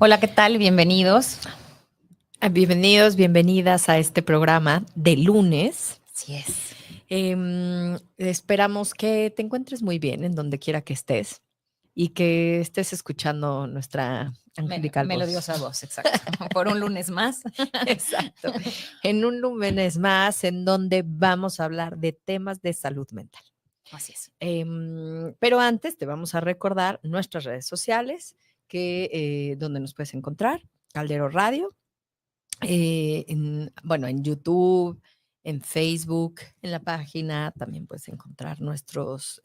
Hola, ¿qué tal? Bienvenidos. Bienvenidos, bienvenidas a este programa de lunes. Así es. Esperamos que te encuentres muy bien en donde quiera que estés y que estés escuchando nuestra angelical voz. Melodiosa voz, exacto. Por un lunes más. Exacto. En un lunes más en donde vamos a hablar de temas de salud mental. Así es. Pero antes te vamos a recordar nuestras redes sociales, donde nos puedes encontrar, Caldero Radio. En YouTube, en Facebook, en la página también puedes encontrar nuestros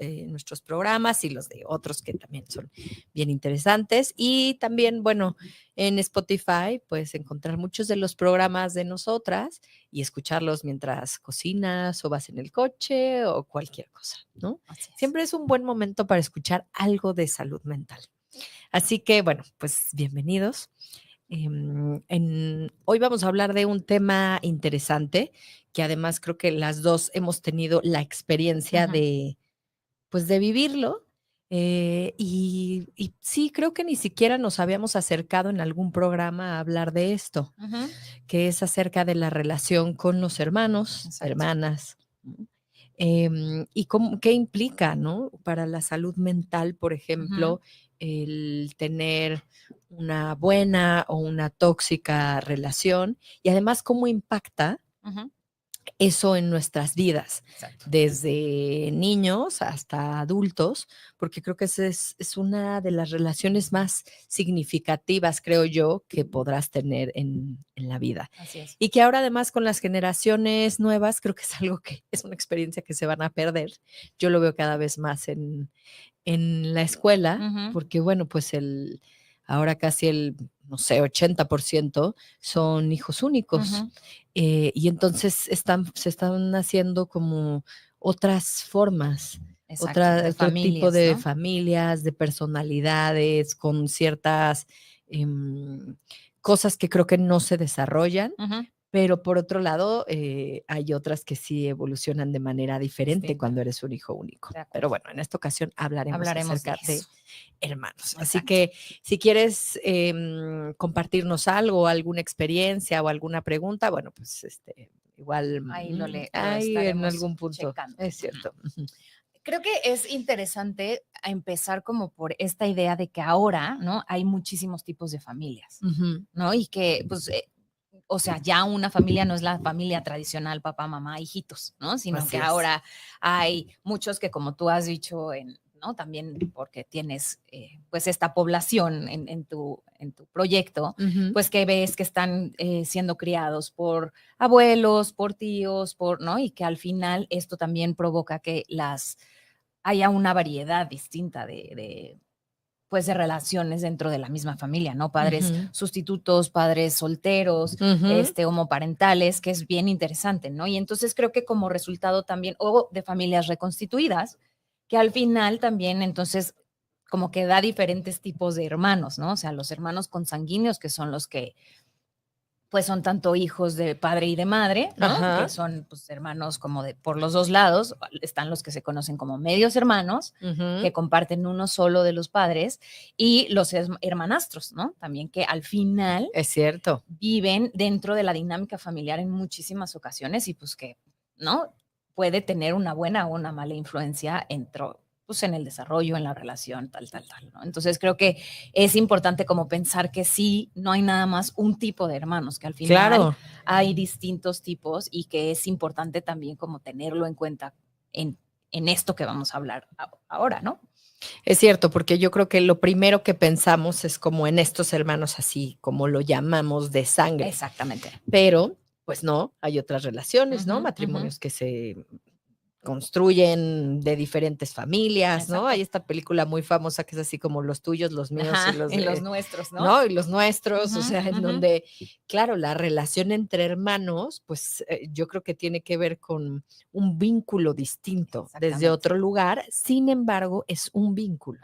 programas y los de otros que también son bien interesantes. Y también, bueno, en Spotify puedes encontrar muchos de los programas de nosotras y escucharlos mientras cocinas o vas en el coche o cualquier cosa, ¿no? Así es. Siempre es un buen momento para escuchar algo de salud mental. Así que, bueno, pues bienvenidos. Hoy vamos a hablar de un tema interesante que además creo que las dos hemos tenido la experiencia pues de vivirlo. Y sí, creo que ni siquiera nos habíamos acercado en algún programa a hablar de esto, que es acerca de la relación con los hermanos, Exacto. Hermanas. Y qué implica, ¿no? Para la salud mental, por ejemplo, el tener una buena o una tóxica relación y además cómo impacta eso en nuestras vidas, Exacto. desde niños hasta adultos, porque creo que esa es una de las relaciones más significativas, creo yo, que podrás tener en la vida. Así es. Y que ahora además con las generaciones nuevas, creo que es algo que es una experiencia que se van a perder. Yo lo veo cada vez más en la escuela, porque bueno, pues ahora casi no sé, 80% son hijos únicos. Y entonces se están haciendo como otras formas, Exacto, otro tipo familias, de ¿no? familias, de personalidades, con ciertas cosas que creo que no se desarrollan, pero por otro lado, hay otras que sí evolucionan de manera diferente Distinta. cuando eres un hijo único. De acuerdo. Pero bueno, en esta ocasión hablaremos acerca de eso. hermanos. Así Exacto. que si quieres compartirnos algo, alguna experiencia o alguna pregunta, bueno, pues igual Ahí lo ahí en estaremos algún punto. checando. Es cierto. Creo que es interesante a empezar como por esta idea de que ahora, ¿no? Hay muchísimos tipos de familias, ¿no? Y que, pues, o sea, ya una familia no es la familia tradicional, papá, mamá, hijitos, ¿no? Sino Así que es. ahora hay muchos que, como tú has dicho, ¿no? También porque tienes, pues, esta población en tu proyecto, pues, que ves que están siendo criados por abuelos, por tíos, ¿no? Y que al final esto también provoca que haya una variedad distinta pues de relaciones dentro de la misma familia, ¿no? Padres sustitutos, padres solteros, homoparentales, que es bien interesante, ¿no? Y entonces creo que como resultado también, o de familias reconstituidas, que al final también entonces como que da diferentes tipos de hermanos, ¿no? O sea, los hermanos consanguíneos, que son los que pues son tanto hijos de padre y de madre, ¿no? Que son pues, hermanos como de por los dos lados. Están los que se conocen como medios hermanos, que comparten uno solo de los padres, y los hermanastros, ¿no? También que al final es cierto, viven dentro de la dinámica familiar en muchísimas ocasiones y pues que, ¿no? Puede tener una buena o una mala influencia pues en el desarrollo, en la relación, tal, ¿no? Entonces creo que es importante como pensar que sí, no hay nada más un tipo de hermanos, que al final hay distintos tipos y que es importante también como tenerlo en cuenta en esto que vamos a hablar ahora, ¿no? Es cierto, porque yo creo que lo primero que pensamos es como en estos hermanos así, como lo llamamos de sangre. Exactamente. Pero, pues no, hay otras relaciones, ¿no? Matrimonios que se construyen de diferentes familias, ¿no? Hay esta película muy famosa que es así como los tuyos, los míos y los nuestros, ¿no? ¿no? Y los nuestros, o sea, en donde, claro, la relación entre hermanos, pues yo creo que tiene que ver con un vínculo distinto desde otro lugar, sin embargo, es un vínculo.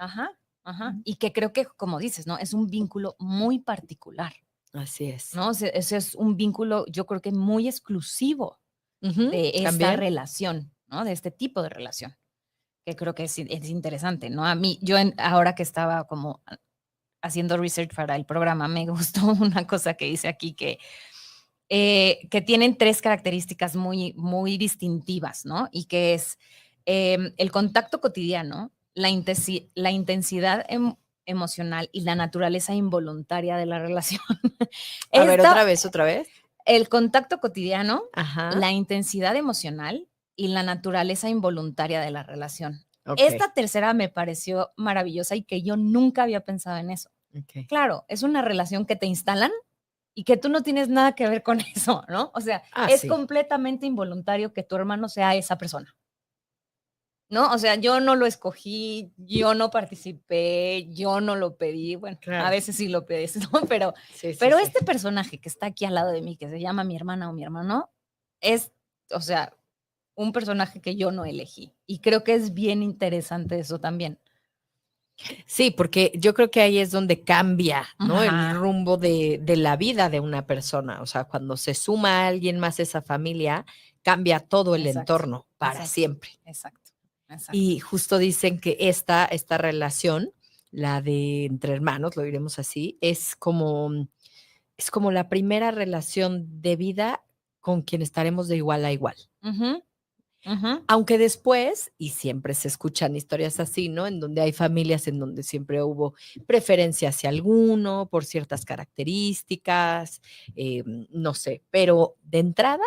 Y que creo que, como dices, ¿no? Es un vínculo muy particular. Así es. ¿No? Ese es un vínculo, yo creo que muy exclusivo de esta ¿También? relación, ¿no? De este tipo de relación, que creo que es interesante, ¿no? A mí, ahora que estaba como haciendo research para el programa, me gustó una cosa que dice aquí que tienen 3 características muy, muy distintivas, ¿no? Y que es el contacto cotidiano, la intensidad emocional y la naturaleza involuntaria de la relación. A ver, otra vez. El contacto cotidiano, Ajá. la intensidad emocional y la naturaleza involuntaria de la relación. Okay. Esta tercera me pareció maravillosa y que yo nunca había pensado en eso. Okay. Claro, es una relación que te instalan y que tú no tienes nada que ver con eso, ¿no? O sea, es completamente involuntario que tu hermano sea esa persona, ¿no? O sea, yo no lo escogí, yo no participé, yo no lo pedí, bueno, claro. A veces sí lo pedís, ¿no? Pero este personaje que está aquí al lado de mí, que se llama mi hermana o mi hermano, es, o sea, un personaje que yo no elegí. Y creo que es bien interesante eso también. Sí, porque yo creo que ahí es donde cambia, ¿no? El rumbo de la vida de una persona. O sea, cuando se suma a alguien más a esa familia, cambia todo el entorno para siempre. Exacto. Y justo dicen que esta relación, la de entre hermanos, lo diremos así, es como la primera relación de vida con quien estaremos de igual a igual. Aunque después, y siempre se escuchan historias así, ¿no? En donde hay familias en donde siempre hubo preferencia hacia alguno por ciertas características, no sé, pero de entrada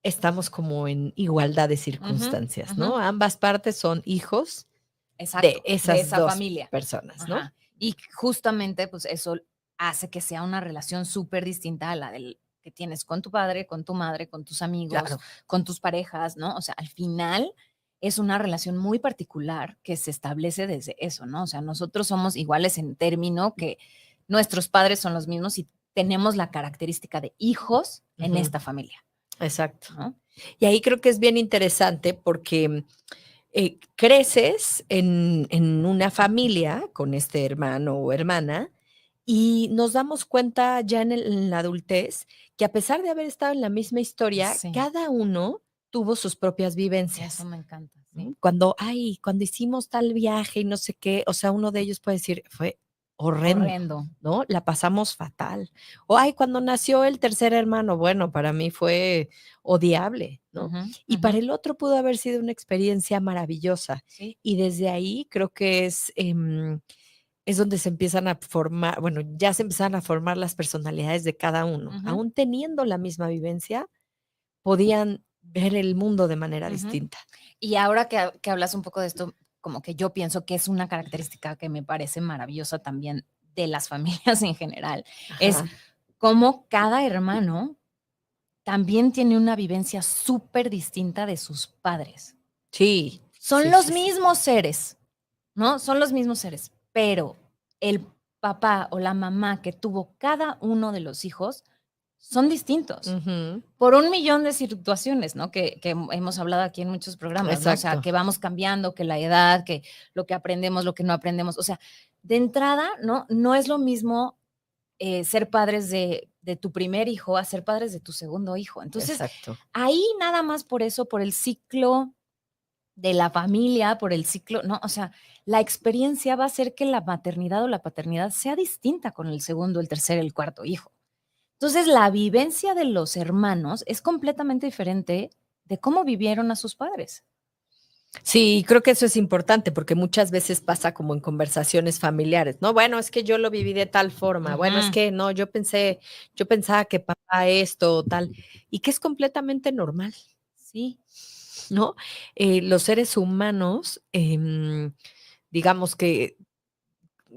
estamos como en igualdad de circunstancias, ¿no? Ambas partes son hijos de esas dos familia. Personas, ¿no? Y justamente, pues eso hace que sea una relación súper distinta a la del que tienes con tu padre, con tu madre, con tus amigos, con tus parejas, ¿no? O sea, al final es una relación muy particular que se establece desde eso, ¿no? O sea, nosotros somos iguales en término que nuestros padres son los mismos y tenemos la característica de hijos en esta familia. Exacto. ¿No? Y ahí creo que es bien interesante porque creces en una familia con este hermano o hermana y nos damos cuenta ya en la adultez que a pesar de haber estado en la misma historia, cada uno tuvo sus propias vivencias. Eso me encanta. ¿Sí? Cuando hicimos tal viaje y no sé qué, o sea, uno de ellos puede decir, fue horrendo, ¿no? La pasamos fatal. O cuando nació el tercer hermano, bueno, para mí fue odiable, ¿no? Y para el otro pudo haber sido una experiencia maravillosa. Sí. Y desde ahí creo que es donde se empiezan a formar, bueno, ya se empiezan a formar las personalidades de cada uno. Aún teniendo la misma vivencia, podían ver el mundo de manera distinta. Y ahora que hablas un poco de esto, como que yo pienso que es una característica que me parece maravillosa también de las familias en general, es cómo cada hermano también tiene una vivencia súper distinta de sus padres. Sí. Son los mismos seres, ¿no? Son los mismos seres, pero el papá o la mamá que tuvo cada uno de los hijos son distintos por un millón de situaciones, ¿no? Que hemos hablado aquí en muchos programas, ¿no? O sea, que vamos cambiando, que la edad, que lo que aprendemos, lo que no aprendemos. O sea, de entrada, no es lo mismo ser padres de tu primer hijo a ser padres de tu segundo hijo. Entonces, ahí nada más por eso, por el ciclo de la familia, por el ciclo, ¿no? O sea, la experiencia va a hacer que la maternidad o la paternidad sea distinta con el segundo, el tercer, el cuarto hijo. Entonces, la vivencia de los hermanos es completamente diferente de cómo vivieron a sus padres. Sí, creo que eso es importante porque muchas veces pasa como en conversaciones familiares, ¿no? Bueno, es que yo lo viví de tal forma, bueno, es que no, yo pensaba que papá esto o tal, y que es completamente normal. Sí. ¿No? Los seres humanos, digamos que,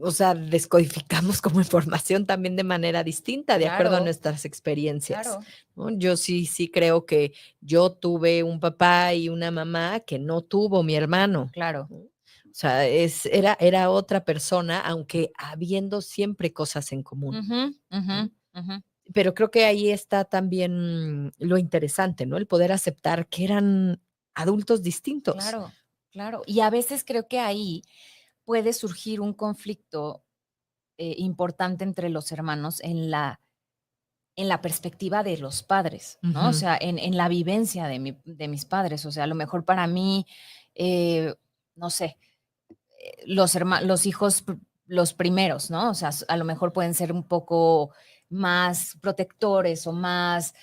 o sea, descodificamos como información también de manera distinta, de acuerdo a nuestras experiencias. ¿No? Yo sí creo que yo tuve un papá y una mamá que no tuvo mi hermano. Claro. ¿No? O sea, era otra persona, aunque habiendo siempre cosas en común. Pero creo que ahí está también lo interesante, ¿no? El poder aceptar que eran adultos distintos. Claro. Y a veces creo que ahí puede surgir un conflicto importante entre los hermanos en la perspectiva de los padres, ¿no? O sea, en la vivencia de mis padres. O sea, a lo mejor para mí, no sé, los hijos los primeros, ¿no? O sea, a lo mejor pueden ser un poco más protectores o más,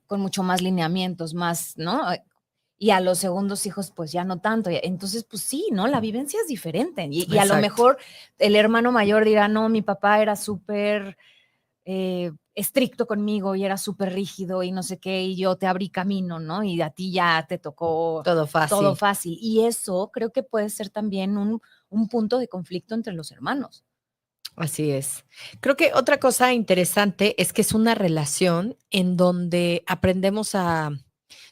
con mucho más lineamientos, más, ¿no? Y a los segundos hijos, pues ya no tanto. Entonces, pues sí, ¿no? La vivencia es diferente. Y a lo mejor el hermano mayor dirá, no, mi papá era súper estricto conmigo y era súper rígido y no sé qué, y yo te abrí camino, ¿no? Y a ti ya te tocó todo fácil. Y eso creo que puede ser también un punto de conflicto entre los hermanos. Así es. Creo que otra cosa interesante es que es una relación en donde aprendemos a,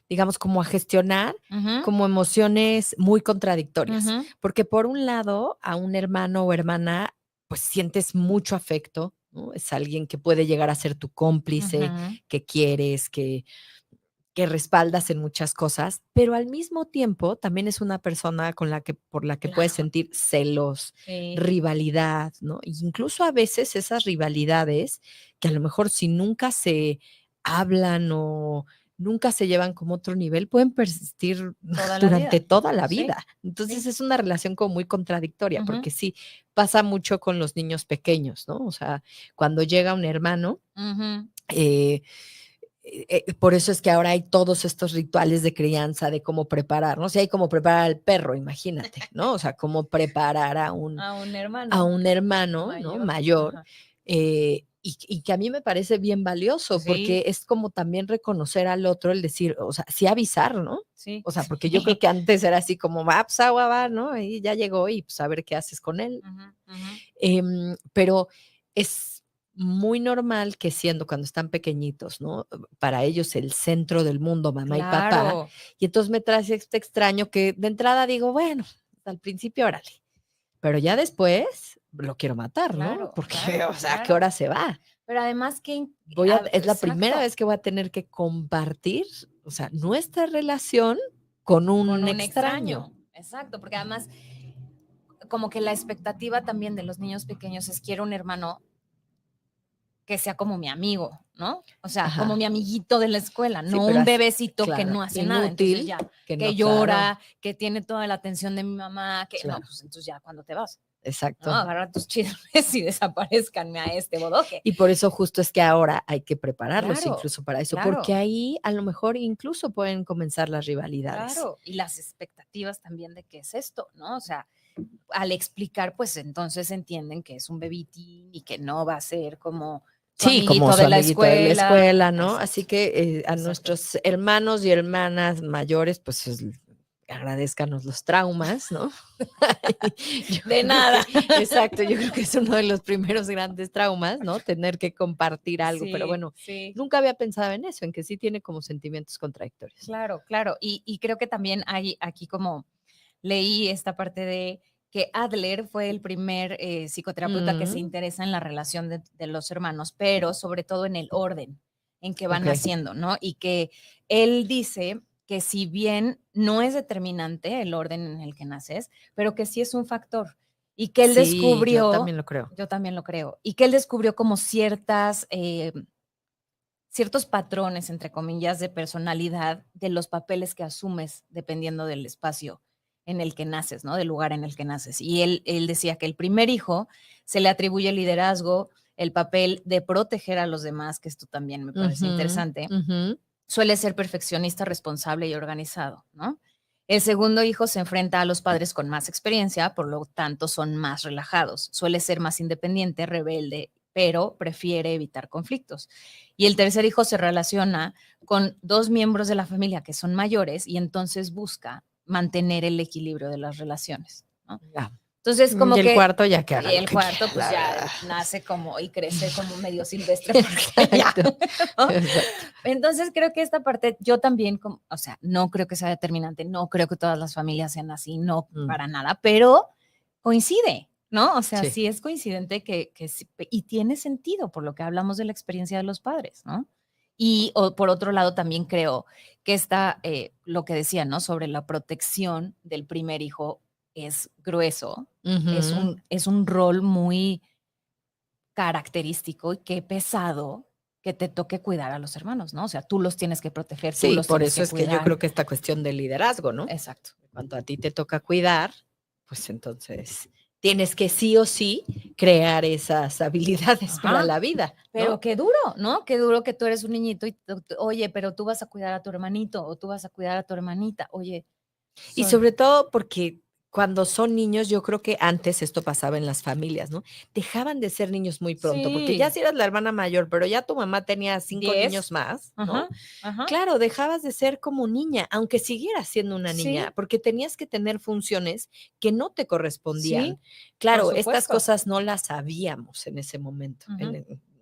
digamos, como a gestionar como emociones muy contradictorias. Porque por un lado, a un hermano o hermana, pues sientes mucho afecto, ¿no? Es alguien que puede llegar a ser tu cómplice, que quieres, que respaldas en muchas cosas, pero al mismo tiempo también es una persona por la que puedes sentir celos, rivalidad, ¿no? E incluso a veces esas rivalidades que a lo mejor si nunca se hablan o nunca se llevan como otro nivel, pueden persistir durante toda la vida. Entonces es una relación como muy contradictoria, porque sí, pasa mucho con los niños pequeños, ¿no? O sea, cuando llega un hermano, por eso es que ahora hay todos estos rituales de crianza, de cómo preparar, ¿no? Si hay cómo preparar al perro, imagínate, ¿no? O sea, cómo preparar a un hermano, ¿no? Mayor, y que a mí me parece bien valioso, porque es como también reconocer al otro, el decir, o sea, sí avisar, ¿no? O sea, porque yo creo que antes era así como, pues agua va, ¿no? Y ya llegó y pues a ver qué haces con él. Pero es muy normal que siendo cuando están pequeñitos, ¿no? Para ellos el centro del mundo, mamá y papá. Y entonces me trae este extraño que de entrada digo, bueno, al principio órale, pero ya después lo quiero matar, ¿no? Porque, o sea, ¿a qué hora se va? Pero además que es la primera vez que voy a tener que compartir, o sea, nuestra relación con un extraño. Exacto, porque además como que la expectativa también de los niños pequeños es quiero un hermano que sea como mi amigo, ¿no? O sea, como mi amiguito de la escuela, no un bebecito que no hace nada. Entonces ya, que llora, que tiene toda la atención de mi mamá, que no, pues entonces ya cuando te vas. Exacto. ¿No? Agarra tus chismes y desaparezcan a este bodoque. Y por eso justo es que ahora hay que prepararlos incluso para eso, porque ahí a lo mejor incluso pueden comenzar las rivalidades. Claro, y las expectativas también de qué es esto, ¿no? O sea, al explicar, pues entonces entienden que es un bebitín y que no va a ser como su amiguito, como su de, la amiguito de la escuela, ¿no? Exacto. Así que a nuestros hermanos y hermanas mayores, pues agradezcanos los traumas, ¿no? De nada. Exacto, yo creo que es uno de los primeros grandes traumas, ¿no? Tener que compartir algo, pero bueno, nunca había pensado en eso, en que sí tiene como sentimientos contradictorios. Claro, claro, y creo que también hay aquí como leí esta parte de que Adler fue el primer psicoterapeuta que se interesa en la relación de los hermanos, pero sobre todo en el orden en que van naciendo, ¿no? Y que él dice que si bien no es determinante el orden en el que naces, pero que sí es un factor. Y que él descubrió. Yo también lo creo. Yo también lo creo. Y que él descubrió como ciertos patrones, entre comillas, de personalidad de los papeles que asumes dependiendo del espacio en el que naces, ¿no? Del lugar en el que naces. Y él decía que el primer hijo se le atribuye el liderazgo, el papel de proteger a los demás, que esto también me parece interesante. Suele ser perfeccionista, responsable y organizado, ¿no? El segundo hijo se enfrenta a los padres con más experiencia, por lo tanto son más relajados. Suele ser más independiente, rebelde, pero prefiere evitar conflictos. Y el tercer hijo se relaciona con dos miembros de la familia que son mayores y entonces busca mantener el equilibrio de las relaciones, ¿no? Entonces, como y el cuarto ya que haga y el cuarto pues ya nace como y crece como medio silvestre. Ya, ¿no? Entonces creo que esta parte yo también, o sea, no creo que sea determinante, no creo que todas las familias sean así, no para nada, pero coincide, ¿no? O sea, sí es coincidente que y tiene sentido por lo que hablamos de la experiencia de los padres, ¿no? Y por otro lado también creo que está lo que decía, ¿no? Sobre la protección del primer hijo es grueso, es un rol muy característico y qué pesado que te toque cuidar a los hermanos, ¿no? O sea, tú los tienes que proteger, tú los por tienes eso es que yo creo que esta cuestión del liderazgo, ¿no? Exacto. Cuando a ti te toca cuidar, pues entonces tienes que sí o sí crear esas habilidades para la vida. ¿no? Pero qué duro, ¿no? Qué duro que tú eres un niñito y, oye, pero tú vas a cuidar a tu hermanito o tú vas a cuidar a tu hermanita, oye. Y sobre todo porque cuando son niños, yo creo que antes esto pasaba en las familias, ¿no? Dejaban de ser niños muy pronto, porque ya si eras la hermana mayor, pero ya tu mamá tenía 5 niños más, ¿no? Claro, dejabas de ser como niña, aunque siguieras siendo una niña, porque tenías que tener funciones que no te correspondían. Claro, estas cosas no las sabíamos en ese momento,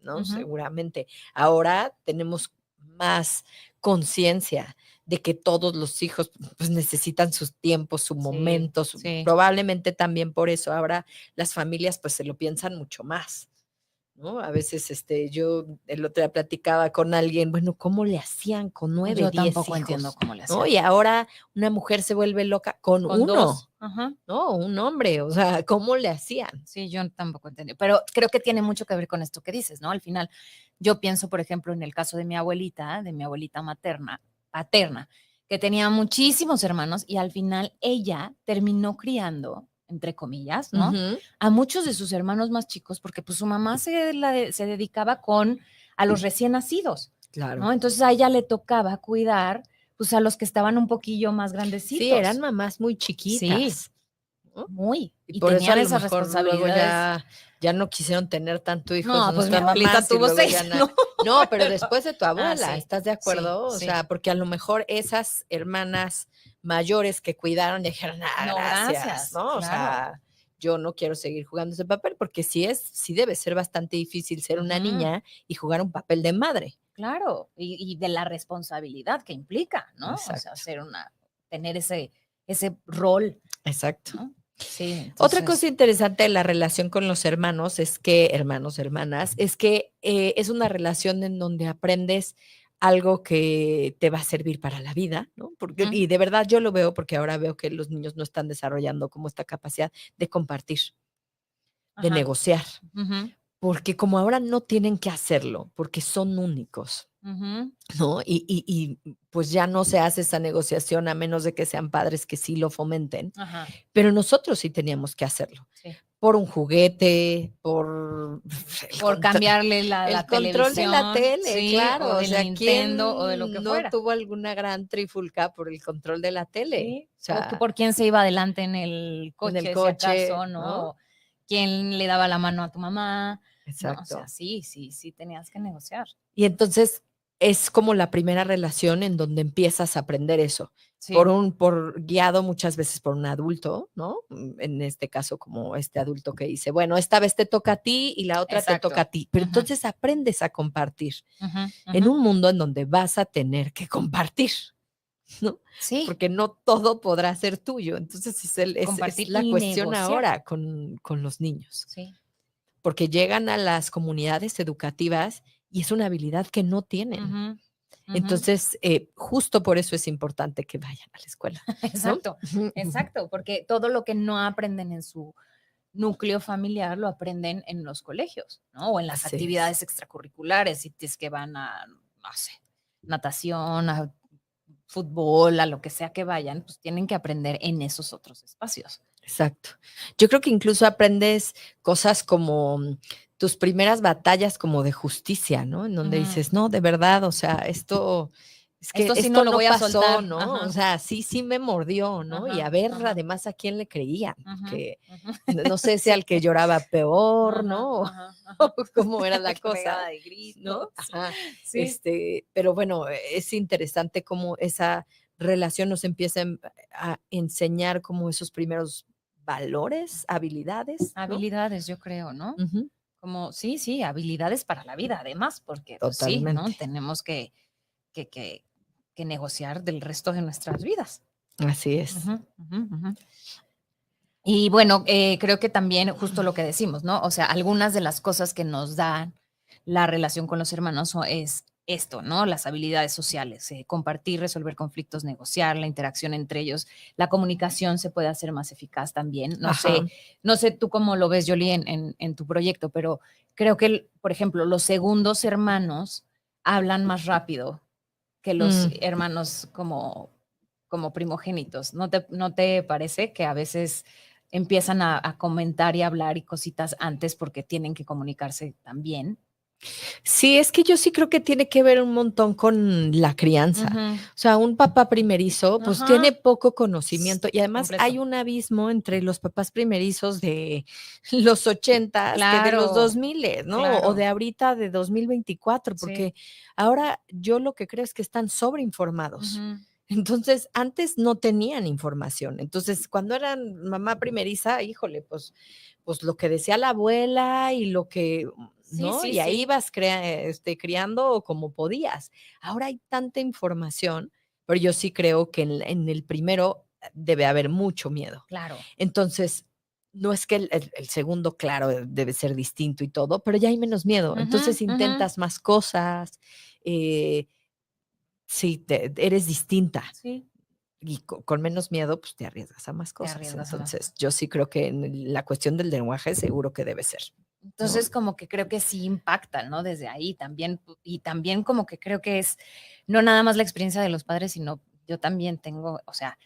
¿no? Seguramente. Ahora tenemos más conciencia de que todos los hijos pues necesitan sus tiempos, su momento, probablemente también por eso ahora las familias pues se lo piensan mucho más, ¿no? A veces yo el otro día platicaba con alguien, bueno, ¿cómo le hacían con 9, 10 hijos? Yo tampoco entiendo cómo le hacían. ¿no? Y ahora una mujer se vuelve loca con uno, 2. ¿no? Un hombre, o sea, ¿cómo le hacían? Sí, yo tampoco entendí, pero creo que tiene mucho que ver con esto que dices, ¿no? Al final, yo pienso, por ejemplo, en el caso de mi abuelita paterna, que tenía muchísimos hermanos y al final ella terminó criando, entre comillas, ¿no? A muchos de sus hermanos más chicos, porque pues su mamá se dedicaba a los recién nacidos, claro. ¿no? Entonces a ella le tocaba cuidar, pues a los que estaban un poquillo más grandecitos. Sí, eran mamás muy chiquitas. Sí. ¿no? Muy. Y por eso a lo mejor luego ya no quisieron tener tanto hijos. No, pues mi abuelita tuvo 6. No, pero después de tu abuela, sí, ¿estás de acuerdo? Sí, o sea, porque a lo mejor esas hermanas mayores que cuidaron dijeron, gracias, ¿no? Claro. O sea, yo no quiero seguir jugando ese papel porque sí debe ser bastante difícil ser una niña y jugar un papel de madre. Claro, y de la responsabilidad que implica, ¿no? Exacto. O sea, tener ese rol. Exacto. ¿no? Sí, entonces... Otra cosa interesante de la relación con los hermanos es que, hermanas, es que es una relación en donde aprendes algo que te va a servir para la vida, ¿no? Porque, y de verdad yo lo veo porque ahora veo que los niños no están desarrollando como esta capacidad de compartir, de negociar, porque como ahora no tienen que hacerlo, porque son únicos, ¿no? Y pues ya no se hace esa negociación a menos de que sean padres que sí lo fomenten, pero nosotros sí teníamos que hacerlo. Sí. Por un juguete, por cambiarle la control de la tele, sí, claro. O del Nintendo o de lo que fuera. No tuvo alguna gran trifulca por el control de la tele. Sí. O sea, por quién se iba adelante en el coche, si acaso, ¿no? ¿Quién le daba la mano a tu mamá? Exacto. No, o sea, sí, tenías que negociar. Y entonces es como la primera relación en donde empiezas a aprender eso. Sí. Guiado muchas veces por un adulto, ¿no? En este caso, como este adulto que dice, bueno, esta vez te toca a ti y la otra te toca a ti. Pero entonces aprendes a compartir en un mundo en donde vas a tener que compartir, ¿no? Sí. Porque no todo podrá ser tuyo. Entonces es la cuestión negociar. Ahora con los niños. Sí. Porque llegan a las comunidades educativas y es una habilidad que no tienen. Entonces, justo por eso es importante que vayan a la escuela. Exacto, ¿no? Exacto, porque todo lo que no aprenden en su núcleo familiar lo aprenden en los colegios, ¿no? O en las actividades extracurriculares, si es que van a, no sé, natación, a fútbol, a lo que sea que vayan, pues tienen que aprender en esos otros espacios. Exacto. Yo creo que incluso aprendes cosas como tus primeras batallas como de justicia, ¿no? En donde dices, no, de verdad, o sea, esto sí no lo voy a soltar, ¿no? O sea, sí me mordió, ¿no? Y a ver, además, a quién le creían, que no sé si al que lloraba peor, ¿no? O cómo era la cosa, de gris, ¿no? Sí. Pero bueno, es interesante cómo esa relación nos empieza a enseñar como esos primeros valores, habilidades. ¿no? Habilidades, yo creo, ¿no? Como, sí, habilidades para la vida, además, porque pues, sí, ¿no? Tenemos que negociar del resto de nuestras vidas. Así es. Y bueno, creo que también justo lo que decimos, ¿no? O sea, algunas de las cosas que nos dan la relación con los hermanos es esto, ¿no? Las habilidades sociales, compartir, resolver conflictos, negociar, la interacción entre ellos, la comunicación se puede hacer más eficaz también. No sé tú cómo lo ves, Jolie, en tu proyecto, pero creo que, por ejemplo, los segundos hermanos hablan más rápido que los hermanos como primogénitos. ¿No te parece que a veces empiezan a comentar y hablar y cositas antes porque tienen que comunicarse también. Sí, es que yo sí creo que tiene que ver un montón con la crianza. O sea, un papá primerizo, pues tiene poco conocimiento y además hay un abismo entre los papás primerizos de los 80s que de los 2000, ¿no? Claro. O de ahorita de 2024, porque ahora yo lo que creo es que están sobreinformados. Entonces, antes no tenían información. Entonces, cuando eran mamá primeriza, híjole, pues lo que decía la abuela y lo que, ¿no? Y ahí vas criando como podías. Ahora hay tanta información, pero yo sí creo que en el primero debe haber mucho miedo. Claro. Entonces, no es que el segundo, claro, debe ser distinto y todo, pero ya hay menos miedo. Entonces intentas más cosas, sí, eres distinta. Sí. Y con menos miedo, pues te arriesgas a más cosas. Entonces, yo sí creo que en la cuestión del lenguaje seguro que debe ser. Entonces, como que creo que sí impacta, ¿no? Desde ahí también, y también como que creo que es no nada más la experiencia de los padres, sino yo también tengo, o sea,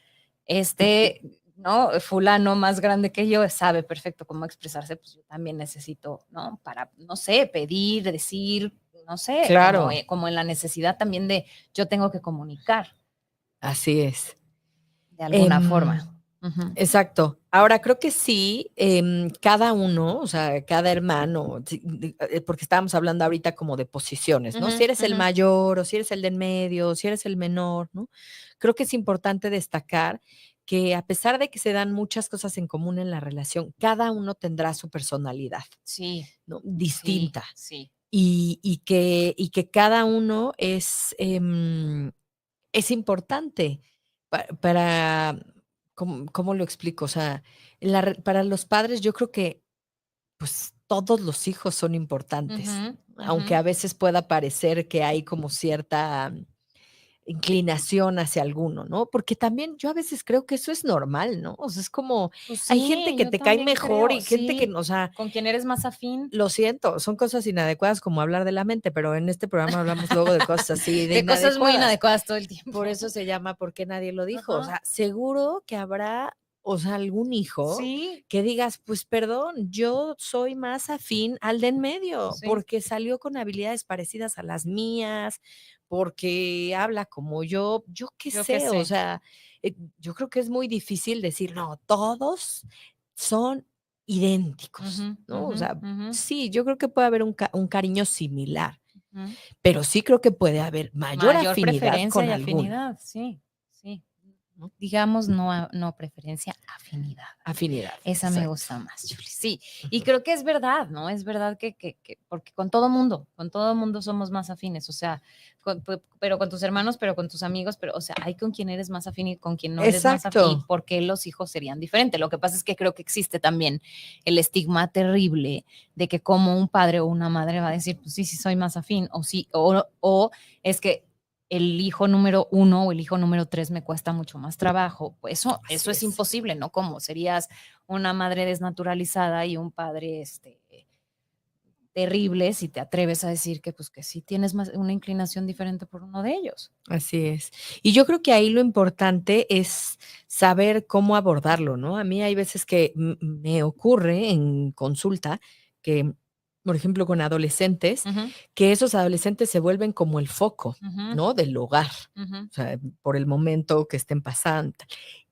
¿no? Fulano más grande que yo sabe perfecto cómo expresarse, pues yo también necesito, ¿no? Para, no sé, pedir, decir, no sé, claro. Como en la necesidad también de yo tengo que comunicar. Así es. De alguna forma. Exacto. Ahora, creo que sí, cada uno, o sea, cada hermano, porque estábamos hablando ahorita como de posiciones, ¿no? Si eres el mayor o si eres el del medio, si eres el menor, ¿no? Creo que es importante destacar que a pesar de que se dan muchas cosas en común en la relación, cada uno tendrá su personalidad. Sí. ¿No? Distinta. Sí. Y que cada uno es importante para ¿cómo lo explico? O sea, para los padres yo creo que, pues, todos los hijos son importantes, aunque a veces pueda parecer que hay como cierta inclinación hacia alguno, ¿no? Porque también yo a veces creo que eso es normal, ¿no? O sea, es como, Pues hay gente que te cae mejor y gente que no, o sea, con quien eres más afín. lo siento, son cosas inadecuadas como hablar de la mente, pero en este programa hablamos luego de cosas así de cosas muy inadecuadas todo el tiempo. Por eso se llama ¿Por qué nadie lo dijo? O sea, seguro que habrá, o sea, algún hijo que digas, pues perdón, yo soy más afín al de en medio, porque salió con habilidades parecidas a las mías, porque habla como yo qué sé, o sea, yo creo que es muy difícil decir, no, todos son idénticos, ¿no? O sea, sí, yo creo que puede haber un cariño similar, pero sí creo que puede haber mayor afinidad preferencia con y alguno. afinidad, sí. Digamos, no preferencia, afinidad. Afinidad. Esa me gusta más, Julie. Sí, y creo que es verdad, ¿no? Es verdad que porque con todo mundo somos más afines, o sea, pero con tus hermanos, pero con tus amigos, pero, o sea, hay con quien eres más afín y con quien no eres más afín, porque los hijos serían diferentes. Lo que pasa es que creo que existe también el estigma terrible de que como un padre o una madre va a decir, pues sí, soy más afín, o sí, o es que el hijo número 1 o el hijo número 3 me cuesta mucho más trabajo. Pues eso es imposible, ¿no? Como serías una madre desnaturalizada y un padre terrible si te atreves a decir que pues que sí tienes más una inclinación diferente por uno de ellos. Así es. Y yo creo que ahí lo importante es saber cómo abordarlo, ¿no? A mí hay veces que me ocurre en consulta que, por ejemplo, con adolescentes, que esos adolescentes se vuelven como el foco, ¿no? Del hogar, o sea, por el momento que estén pasando.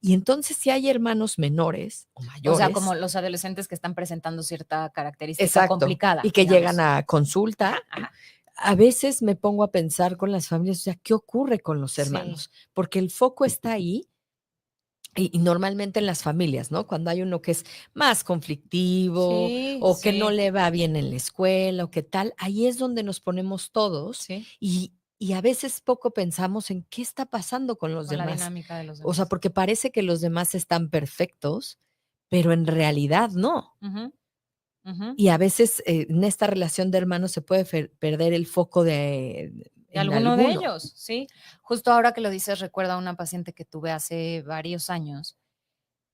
Y entonces, si hay hermanos menores o mayores. O sea, como los adolescentes que están presentando cierta característica complicada. Y que llegan a consulta. A veces me pongo a pensar con las familias, o sea, ¿qué ocurre con los hermanos? Porque el foco está ahí. Y normalmente en las familias, ¿no? Cuando hay uno que es más conflictivo o que no le va bien en la escuela o qué tal, ahí es donde nos ponemos todos y a veces poco pensamos en qué está pasando con los demás. La dinámica de los demás. O sea, porque parece que los demás están perfectos, pero en realidad no. Y a veces en esta relación de hermanos se puede perder el foco de alguno de ellos, sí. Justo ahora que lo dices, recuerda a una paciente que tuve hace varios años,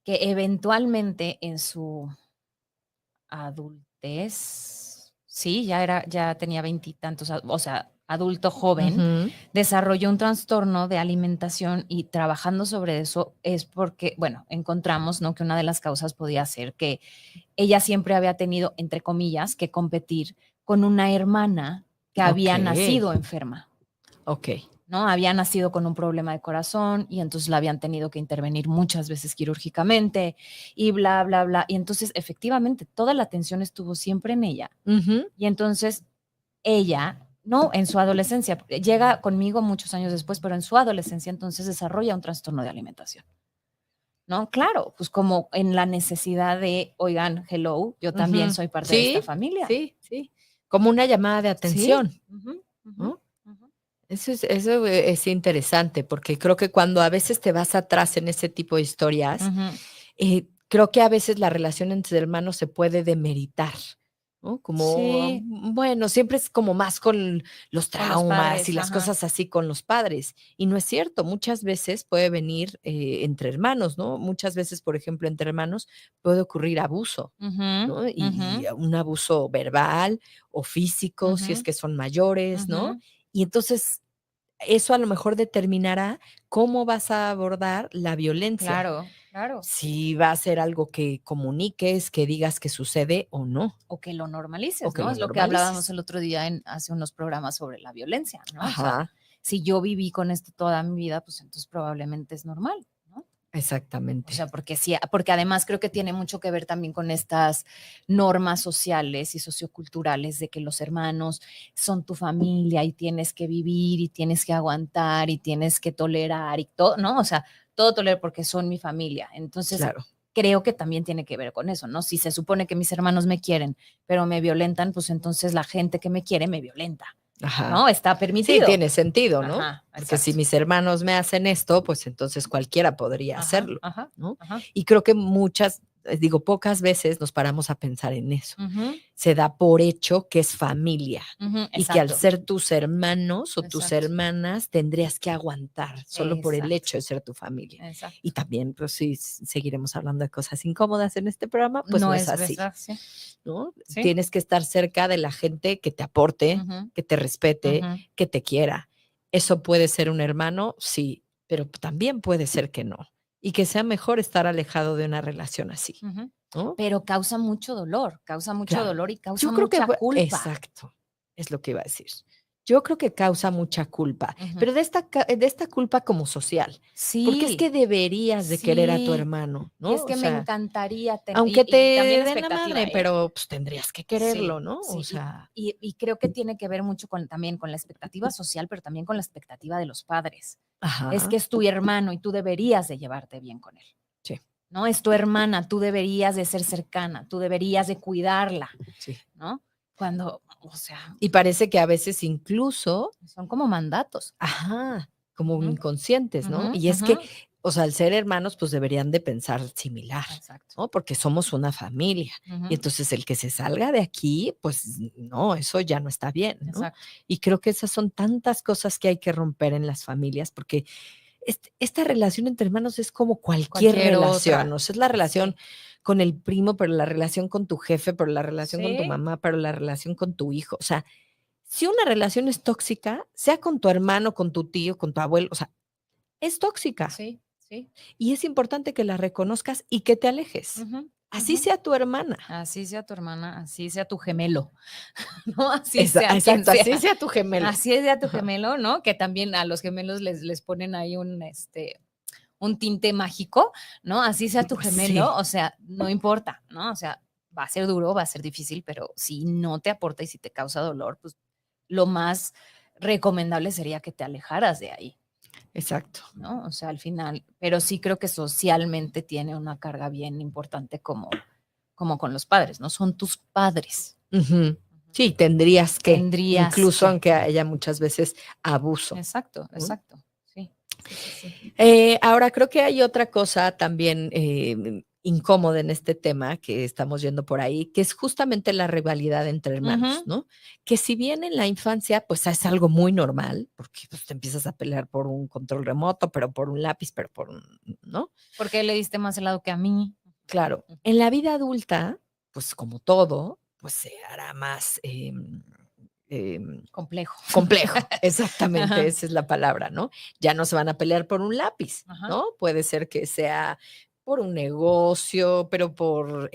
que eventualmente en su adultez, sí, ya tenía 20 y tantos, o sea, adulto joven, desarrolló un trastorno de alimentación y trabajando sobre eso es porque, bueno, encontramos, ¿no?, que una de las causas podía ser que ella siempre había tenido, entre comillas, que competir con una hermana que había nacido enferma. ¿No? Había nacido con un problema de corazón y entonces la habían tenido que intervenir muchas veces quirúrgicamente y bla, bla, bla. Y entonces, efectivamente, toda la atención estuvo siempre en ella. Y entonces ella, no, en su adolescencia, llega conmigo muchos años después, pero en su adolescencia entonces desarrolla un trastorno de alimentación. ¿No? Claro, pues como en la necesidad de, oigan, hello, yo también soy parte de esta familia. Sí. Como una llamada de atención. Sí. ¿No? Eso es interesante, porque creo que cuando a veces te vas atrás en ese tipo de historias, creo que a veces la relación entre hermanos se puede demeritar, ¿no? Como, bueno, siempre es como más con los traumas los padres, y las cosas así con los padres. Y no es cierto, muchas veces puede venir entre hermanos, ¿no? Muchas veces, por ejemplo, entre hermanos puede ocurrir abuso, ¿no? Y un abuso verbal o físico, si es que son mayores, ¿no? Y entonces eso a lo mejor determinará cómo vas a abordar la violencia. Claro. Si va a ser algo que comuniques, que digas que sucede o no. O que lo normalices, ¿no? Es lo que hablábamos el otro día hace unos programas sobre la violencia, ¿no? O sea, si yo viví con esto toda mi vida, pues entonces probablemente es normal, ¿no? Exactamente. O sea, porque además creo que tiene mucho que ver también con estas normas sociales y socioculturales de que los hermanos son tu familia y tienes que vivir y tienes que aguantar y tienes que tolerar y todo, ¿no? O sea, todo tolerar porque son mi familia. Entonces, creo que también tiene que ver con eso, ¿no? Si se supone que mis hermanos me quieren, pero me violentan, pues entonces la gente que me quiere me violenta. ¿No? Está permitido. Sí, tiene sentido, ¿no? Porque si mis hermanos me hacen esto, pues entonces cualquiera podría hacerlo, ¿no? Y creo que pocas veces nos paramos a pensar en eso. Se da por hecho que es familia y que al ser tus hermanos o tus hermanas tendrías que aguantar solo por el hecho de ser tu familia. Y también, pues sí, seguiremos hablando de cosas incómodas en este programa, pues no es así. ¿No? Tienes que estar cerca de la gente que te aporte, que te respete, que te quiera. Eso puede ser un hermano, sí, pero también puede ser que no. Y que sea mejor estar alejado de una relación así. ¿No? Pero causa mucho dolor y causa mucha culpa. Exacto, es lo que iba a decir. Yo creo que causa mucha culpa, pero de esta culpa como social. Sí. Porque es que deberías de querer a tu hermano, ¿no? Y es que me encantaría tener. Aunque te den la madre, pero pues tendrías que quererlo, ¿no? Sí. O sea. Y creo que tiene que ver mucho también con la expectativa social, pero también con la expectativa de los padres. Es que es tu hermano y tú deberías de llevarte bien con él. Sí. ¿No? Es tu hermana, tú deberías de ser cercana, tú deberías de cuidarla. Sí. ¿No? Cuando, o sea. Y parece que a veces incluso. Son como mandatos. Como inconscientes, ¿no? Y es que, o sea, al ser hermanos, pues deberían de pensar similar, ¿no? Porque somos una familia. Y entonces el que se salga de aquí, pues no, eso ya no está bien, ¿no? Y creo que esas son tantas cosas que hay que romper en las familias, porque esta relación entre hermanos es como cualquier relación, ¿no? O sea, es la relación con el primo, pero la relación con tu jefe, pero la relación con tu mamá, pero la relación con tu hijo. O sea, si una relación es tóxica, sea con tu hermano, con tu tío, con tu abuelo, o sea, es tóxica. Sí. Y es importante que la reconozcas y que te alejes. Así sea tu hermana. Así sea tu hermana, así sea tu gemelo, ¿no? Exacto, así sea tu gemelo. Así sea tu gemelo, ¿no? Que también a los gemelos les ponen ahí un tinte mágico, ¿no? Así sea tu gemelo, o sea, no importa, ¿no? O sea, va a ser duro, va a ser difícil, pero si no te aporta y si te causa dolor, pues lo más recomendable sería que te alejaras de ahí. Exacto. ¿No? O sea, al final, pero sí creo que socialmente tiene una carga bien importante como con los padres, ¿no? Son tus padres. Sí, tendrías que, incluso aunque haya muchas veces abuso. Exacto. Sí. Ahora, creo que hay otra cosa también incómoda en este tema que estamos yendo por ahí, que es justamente la rivalidad entre hermanos, ¿no? Que si bien en la infancia, pues es algo muy normal, porque pues, te empiezas a pelear por un control remoto, pero por un lápiz, pero por un, ¿no? ¿Por qué le diste más helado que a mí? Claro. En la vida adulta, pues como todo, pues se hará más complejo. Complejo, exactamente, esa es la palabra, ¿no? Ya no se van a pelear por un lápiz, ¿no? Puede ser que sea por un negocio, pero por,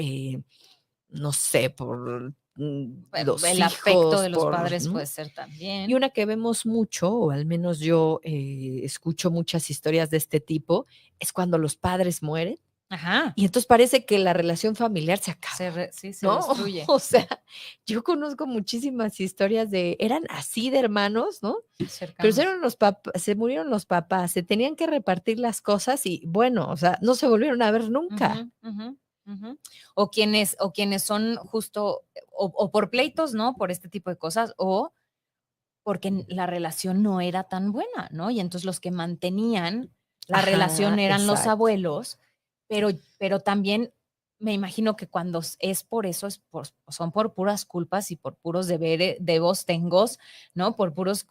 no sé, por los el afecto de los por, padres ¿no? puede ser también. Y una que vemos mucho, o al menos yo escucho muchas historias de este tipo, es cuando los padres mueren. Y entonces parece que la relación familiar se acaba. Sí, se ¿no? destruye. O sea, yo conozco muchísimas historias eran así de hermanos, ¿no? Cercanos. Se murieron los papás, se tenían que repartir las cosas y bueno, o sea, no se volvieron a ver nunca. O quienes son justo, o por pleitos, ¿no? Por este tipo de cosas, o porque la relación no era tan buena, ¿no? Y entonces los que mantenían la relación eran los abuelos, pero también me imagino que cuando es por eso, son por puras culpas y por puros deberes, tengos, ¿no? Por puros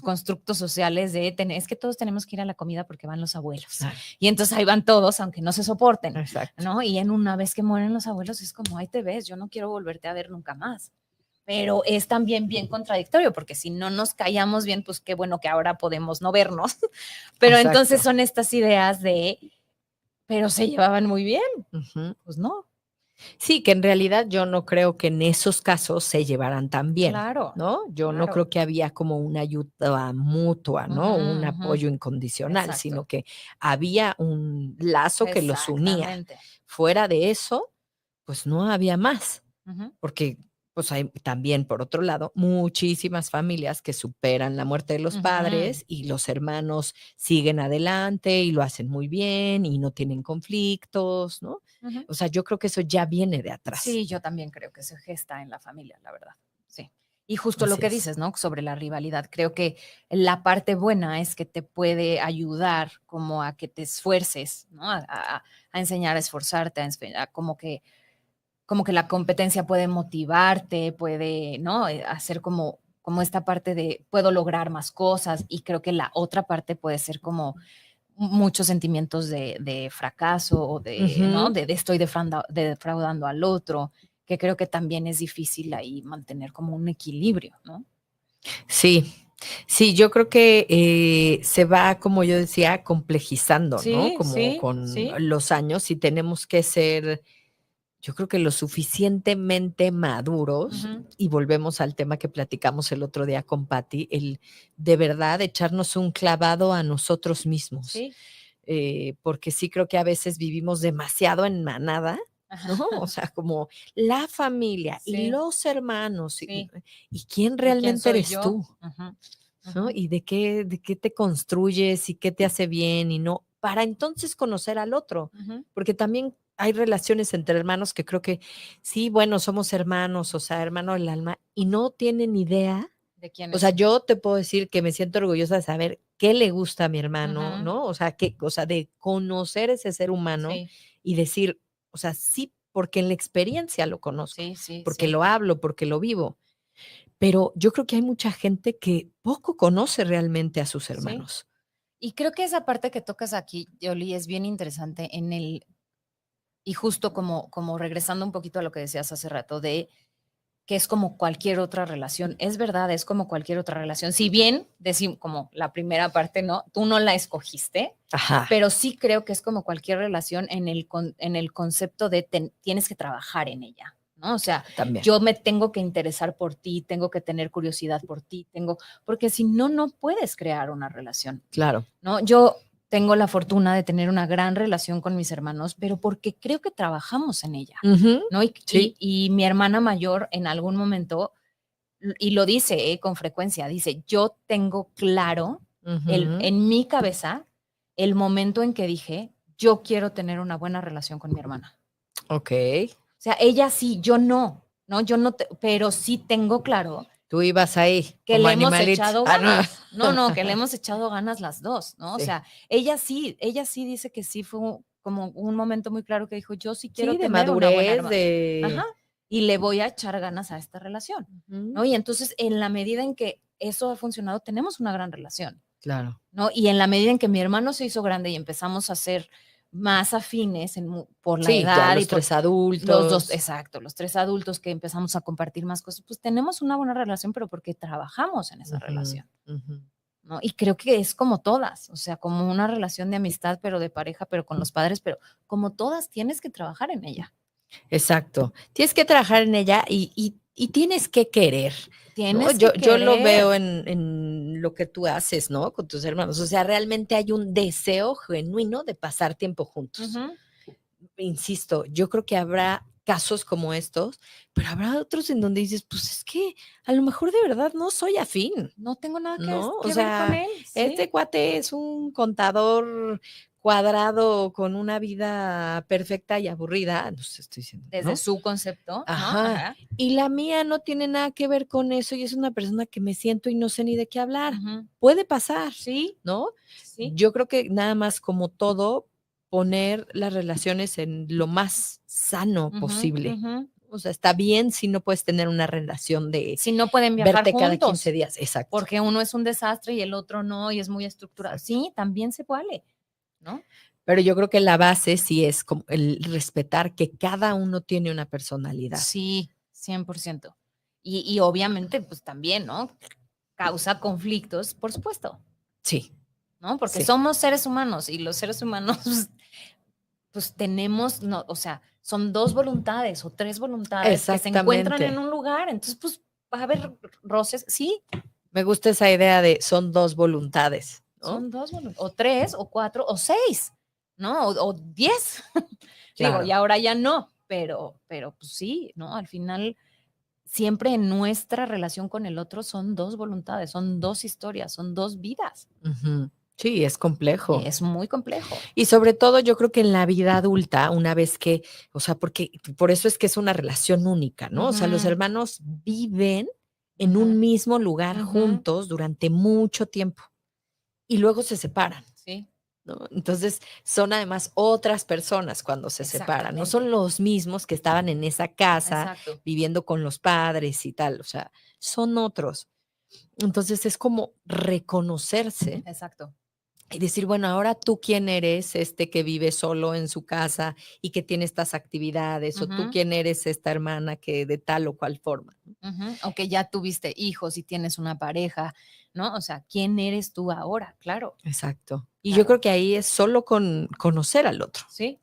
constructos sociales es que todos tenemos que ir a la comida porque van los abuelos. Y entonces ahí van todos, aunque no se soporten, ¿no? Y en una vez que mueren los abuelos es como, ahí te ves, yo no quiero volverte a ver nunca más. Pero es también bien contradictorio, porque si no nos callamos bien, pues qué bueno que ahora podemos no vernos. Pero entonces son estas ideas pero se llevaban muy bien. Pues no. Sí, que en realidad yo no creo que en esos casos se llevaran tan bien, ¿no? Yo no creo que había como una ayuda mutua, ¿no? Un apoyo incondicional, sino que había un lazo que los unía. Fuera de eso, pues no había más, porque pues hay también, por otro lado, muchísimas familias que superan la muerte de los padres y los hermanos siguen adelante y lo hacen muy bien y no tienen conflictos, ¿no? O sea, yo creo que eso ya viene de atrás. Sí, yo también creo que se gesta en la familia, la verdad. Sí. Y justo lo que dices, ¿no? Sobre la rivalidad. Creo que la parte buena es que te puede ayudar como a que te esfuerces, ¿no? A enseñar a esforzarte, como que la competencia puede motivarte, puede, ¿no? Hacer como esta parte de puedo lograr más cosas, y creo que la otra parte puede ser como muchos sentimientos de fracaso o ¿no? De estoy defraudando al otro, que creo que también es difícil ahí mantener como un equilibrio, ¿no? Sí, sí, yo creo que se va, como yo decía, complejizando, ¿no? Como con los años, y tenemos que ser, yo creo que lo suficientemente maduros, y volvemos al tema que platicamos el otro día con Patty, el de verdad echarnos un clavado a nosotros mismos. Porque sí creo que a veces vivimos demasiado en manada, ¿no? O sea, como la familia y los hermanos, y quién realmente eres tú, ¿no? Y de qué te construyes y qué te hace bien y no, para entonces conocer al otro, porque también hay relaciones entre hermanos que creo que sí, bueno, somos hermanos, o sea, hermano del alma, y no tienen idea. O sea, yo te puedo decir que me siento orgullosa de saber qué le gusta a mi hermano, ¿no? O sea, de conocer ese ser humano y decir, o sea, sí, porque en la experiencia lo conozco, porque lo hablo, porque lo vivo. Pero yo creo que hay mucha gente que poco conoce realmente a sus hermanos. Y creo que esa parte que tocas aquí, Yoli, es bien interesante y justo como regresando un poquito a lo que decías hace rato, de que es como cualquier otra relación. Es verdad, es como cualquier otra relación. Si bien, decimos, como la primera parte, ¿no? Tú no la escogiste, pero sí creo que es como cualquier relación en el concepto de tienes que trabajar en ella, ¿no? O sea, yo me tengo que interesar por ti, tengo que tener curiosidad por ti, porque si no, no puedes crear una relación. Claro. ¿No? Yo tengo la fortuna de tener una gran relación con mis hermanos, pero porque creo que trabajamos en ella, ¿no? Y mi hermana mayor en algún momento, y lo dice con frecuencia, dice, yo tengo claro en mi cabeza el momento en que dije, yo quiero tener una buena relación con mi hermana. Ok. O sea, ella sí, yo no, yo no, pero sí tengo claro. Tú ibas ahí, que le hemos echado ganas. No, que le hemos echado ganas las dos, ¿no? Sí. O sea, ella sí dice que sí fue como un momento muy claro que dijo, yo sí quiero tener madurez, una buena hermana. Y le voy a echar ganas a esta relación, ¿no? Y entonces, en la medida en que eso ha funcionado, tenemos una gran relación. Claro. ¿No? Y en la medida en que mi hermano se hizo grande y empezamos a ser más afines por la Sí, edad ya los y por 3 adultos. los dos, exacto, los 3 adultos que empezamos a compartir más cosas, pues tenemos una buena relación, pero porque trabajamos en esa relación, ¿no? Y creo que es como todas, o sea, como una relación de amistad, pero de pareja, pero con los padres, pero como todas tienes que trabajar en ella. Exacto. Tienes que trabajar en ella y tienes que querer, ¿no? Tienes Yo que yo lo veo querer. en lo que tú haces, ¿no? Con tus hermanos. O sea, realmente hay un deseo genuino de pasar tiempo juntos. Ujú. Insisto, yo creo que habrá casos como estos, pero habrá otros en donde dices, pues es que a lo mejor de verdad no soy afín, No tengo nada ¿no? O que ver con sea, él, este sí. cuate es un contador cuadrado con una vida perfecta y aburrida, no sé, estoy diciendo, Desde ¿no? su concepto, ¿no? Ajá. Ajá. Y la mía no tiene nada que ver con eso, y es una persona que me siento y no sé ni de qué hablar. Ujú. Puede pasar, Sí, ¿no? sí. Yo creo que nada más como todo, poner las relaciones en lo más sano Ujú, posible. ujú. O sea, está bien si no puedes tener una relación de Si no pueden viajar verte cada 15 juntos, días. Exacto. porque uno es un desastre y el otro no, y es muy estructurado. Exacto. Sí, también se vale, ¿no? Pero yo creo que la base sí es como el respetar que cada uno tiene una personalidad. Sí, 100%. Y obviamente, pues también, ¿no? Causa conflictos, por supuesto, Sí, ¿no? Porque sí. somos seres humanos y los seres humanos, pues tenemos, no, o sea, son 2 voluntades o 3 voluntades que se encuentran en Exactamente. un lugar, entonces, pues va a haber roces, sí, Me gusta esa idea de son 2 voluntades, ¿no? son 2 o 3 o 4 o 6, ¿no? O 10. Digo, y Claro. ahora ya no, pero pues sí, ¿no? Al final, siempre en nuestra relación con el otro son 2 voluntades, son 2 historias, son 2 vidas. Ujú. Sí, es complejo. Es muy complejo. Y sobre todo, yo creo que en la vida adulta, una vez que, o sea, porque por eso es que es una relación única, ¿no? O sea, los Ujú, hermanos viven en ujú, un mismo lugar ujú. juntos durante mucho tiempo y luego se separan, Sí, ¿no? Entonces, son además otras personas cuando se separan, no son exactamente, los mismos que estaban en esa casa exacto, viviendo con los padres y tal, o sea, son otros. Entonces, es como reconocerse exacto. y decir, bueno, ahora tú quién eres, este que vive solo en su casa y que tiene estas actividades, o tú Ujú, quién eres esta hermana que de tal o cual forma. ujú. O que ya tuviste hijos y tienes una pareja, ¿no? O sea, ¿quién eres tú ahora? Claro, Exacto. Y yo claro. creo que ahí es solo con conocer al otro. Sí,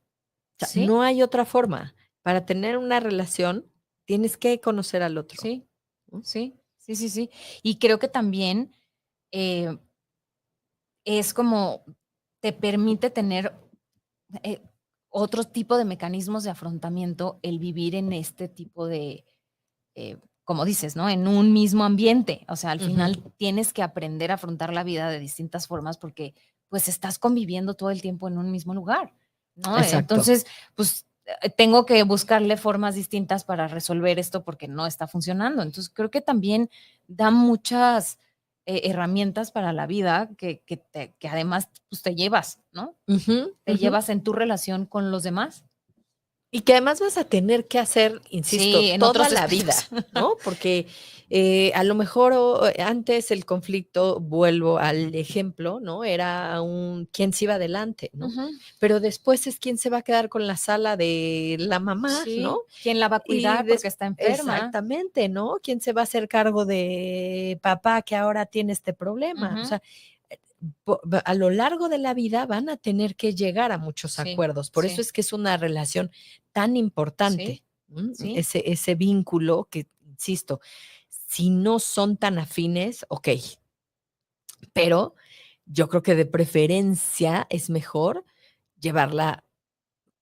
O sea, sí, no hay otra forma. Para tener una relación, tienes que conocer al otro, sí, ¿no? sí, sí, sí, sí. Y creo que también eh, es como te permite tener eh, otro tipo de mecanismos de afrontamiento el vivir en este tipo de, como dices, ¿no? En un mismo ambiente. O sea, al Ujú. final tienes que aprender a afrontar la vida de distintas formas porque pues estás conviviendo todo el tiempo en un mismo lugar, ¿no? Exacto. Entonces, pues tengo que buscarle formas distintas para resolver esto porque no está funcionando. Entonces, creo que también da muchas herramientas para la vida que además pues, te llevas, ¿no? Ujú, Te ujú. llevas en tu relación con los demás. Y que además vas a tener que hacer, insisto, Sí, en otros toda la aspectos. vida, ¿no? Porque a lo mejor antes el conflicto, vuelvo al ejemplo, ¿no? Era un quién se iba adelante, ¿no? Ujú. Pero después es quién se va a quedar con la sala de la mamá, ¿no? Sí, ¿quién la va a Y cuidar porque está enferma? exactamente, ¿no? ¿Quién se va a hacer cargo de papá que ahora tiene este problema? O Ujú. sea, a lo largo de la vida van a tener que llegar a muchos Sí, acuerdos. Por eso sí, es que es una relación tan sí, importante, sí, ese vínculo que, insisto, si no son tan afines, ok, pero yo creo que de preferencia es mejor llevarla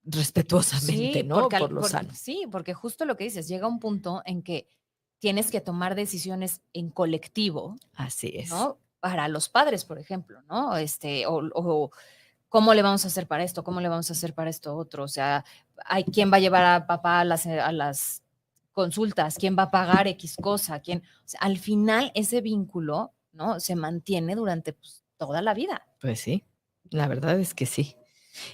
respetuosamente, sí, ¿no? Por lo sano. sí, porque justo lo que dices, llega un punto en que tienes que tomar decisiones en colectivo, Así es. ¿no? Para los padres, por ejemplo, ¿no? O ¿cómo le vamos a hacer para esto? ¿Cómo le vamos a hacer para esto otro? O sea, hay quién va a llevar a papá a las consultas, quién va a pagar X cosa, quién, o sea, al final ese vínculo, ¿no? Se mantiene durante pues, toda la vida. Pues sí, la verdad es que sí.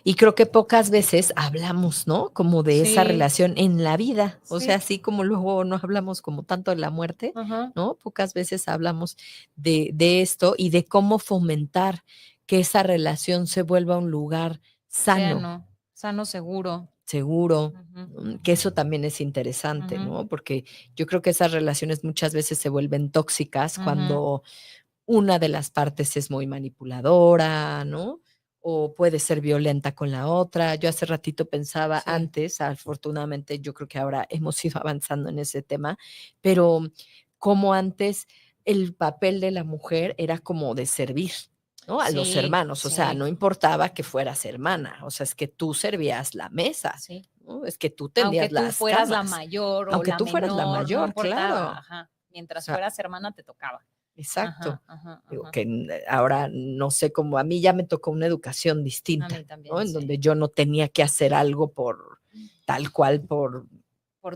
Y creo que pocas veces hablamos, ¿no? Como de esa Sí, relación en la vida. O sea, sí, así como luego no hablamos como tanto de la muerte, ajá, ¿no? Pocas veces hablamos de esto y de cómo fomentar que esa relación se vuelva un lugar sano. Sano, seguro. Seguro, que eso también es interesante, ¿no? Porque yo creo que esas relaciones muchas veces se vuelven tóxicas cuando una de las partes es muy manipuladora, ¿no? O puede ser violenta con la otra. Yo hace ratito pensaba antes, afortunadamente yo creo que ahora hemos ido avanzando en ese tema, pero como antes el papel de la mujer era como de servir, ¿no? A los hermanos, o sea, no importaba que fueras hermana, o sea, es que tú servías la mesa, ¿no? Es que tú tendías Aunque tú las fueras la camas. mayor o Aunque la tú fueras la menor, no mayor, importaba, claro. Mientras O sea, fueras hermana te tocaba. exacto. Digo que ahora no sé cómo, a mí ya me tocó una educación A distinta, mí también, ¿no? En donde yo no tenía que hacer algo por tal cual, por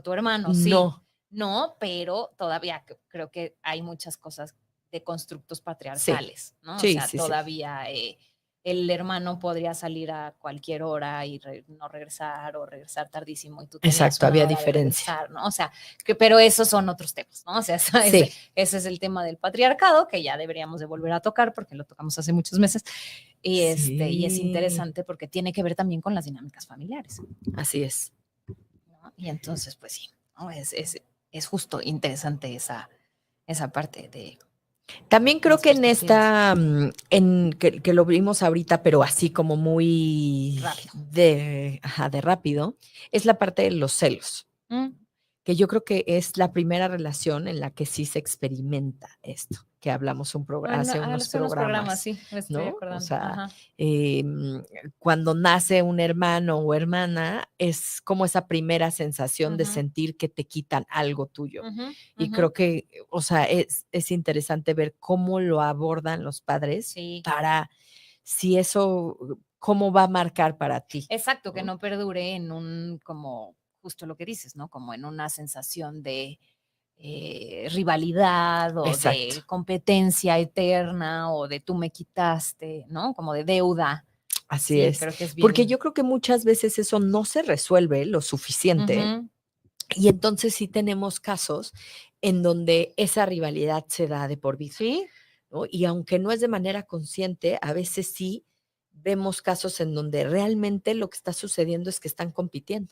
tu hermano, sí. no. No, pero todavía creo que hay muchas cosas de constructos patriarcales, ¿no? O sea, todavía el hermano podría salir a cualquier hora y no regresar o regresar tardísimo y tú tenías Exacto, una había hora de diferencia. regresar, ¿no? O sea, pero esos son otros temas, ¿no? O sea, ese es el tema del patriarcado que ya deberíamos de volver a tocar porque lo tocamos hace muchos meses y es interesante porque tiene que ver también con las dinámicas familiares. Así es. ¿No? Y entonces, pues sí, ¿no? Es justo interesante esa parte de... También creo que en esta, que lo vimos ahorita, pero así como muy rápido. de rápido, es la parte de los celos. Que yo creo que es la primera relación en la que sí se experimenta esto, que hablamos hace unos programas, sí, me estoy ¿no? acordando. O sea, cuando nace un hermano o hermana, es como esa primera sensación de sentir que te quitan algo tuyo. Y creo que, o sea, es interesante ver cómo lo abordan los padres para si eso, cómo va a marcar para ti. Exacto, que no perdure en un como justo lo que dices, ¿no? Como en una sensación de rivalidad o de competencia eterna o de tú me quitaste, ¿no? Como de deuda. Así es. Creo que es bien. Porque yo creo que muchas veces eso no se resuelve lo suficiente y entonces sí tenemos casos en donde esa rivalidad se da de por vida. ¿No? Y aunque no es de manera consciente, a veces sí vemos casos en donde realmente lo que está sucediendo es que están compitiendo.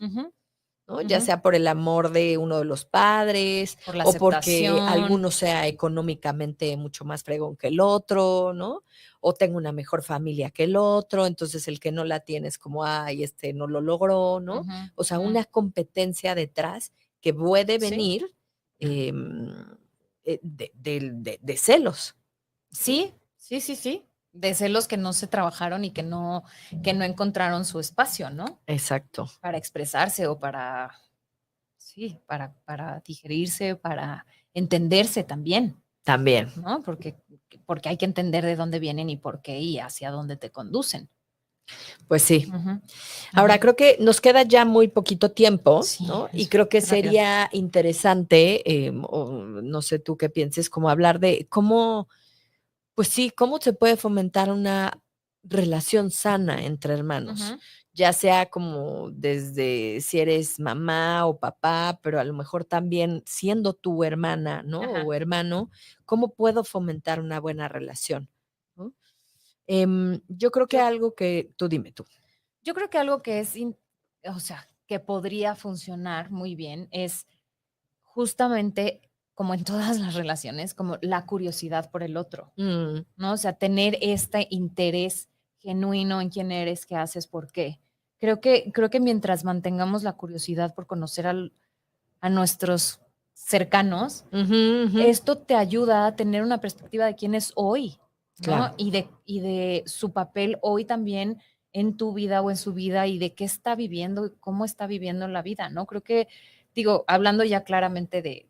¿No? Ya sea por el amor de uno de los padres por la o porque aceptación. alguno sea económicamente mucho más fregón que el otro, ¿no? O tenga una mejor familia que el otro, entonces el que no la tiene es como, ay, este no lo logró, ¿no? O sea, una competencia detrás que puede venir de celos. Sí. De celos que no se trabajaron y que no encontraron su espacio, ¿no? Exacto. Para expresarse o para digerirse, para entenderse también. También. ¿No? Porque hay que entender de dónde vienen y por qué y hacia dónde te conducen. Pues sí. Ahora, creo que nos queda ya muy poquito tiempo, sí, ¿no? Y creo que sería interesante, no sé tú qué pienses, como hablar de cómo, pues sí, cómo se puede fomentar una relación sana entre hermanos, ya sea como desde si eres mamá o papá, pero a lo mejor también siendo tu hermana, ¿no? O hermano, ¿cómo puedo fomentar una buena relación? ¿No? Yo creo que algo que, tú dime tú. Yo creo que algo que es, o sea, que podría funcionar muy bien es justamente como en todas las relaciones, como la curiosidad por el otro, ¿no? O sea, tener este interés genuino en quién eres, qué haces, por qué. Creo que mientras mantengamos la curiosidad por conocer a nuestros cercanos, esto te ayuda a tener una perspectiva de quién es hoy, ¿no? Claro. Y de su papel hoy también en tu vida o en su vida y de qué está viviendo, cómo está viviendo la vida, ¿no? Creo que, digo, hablando ya claramente de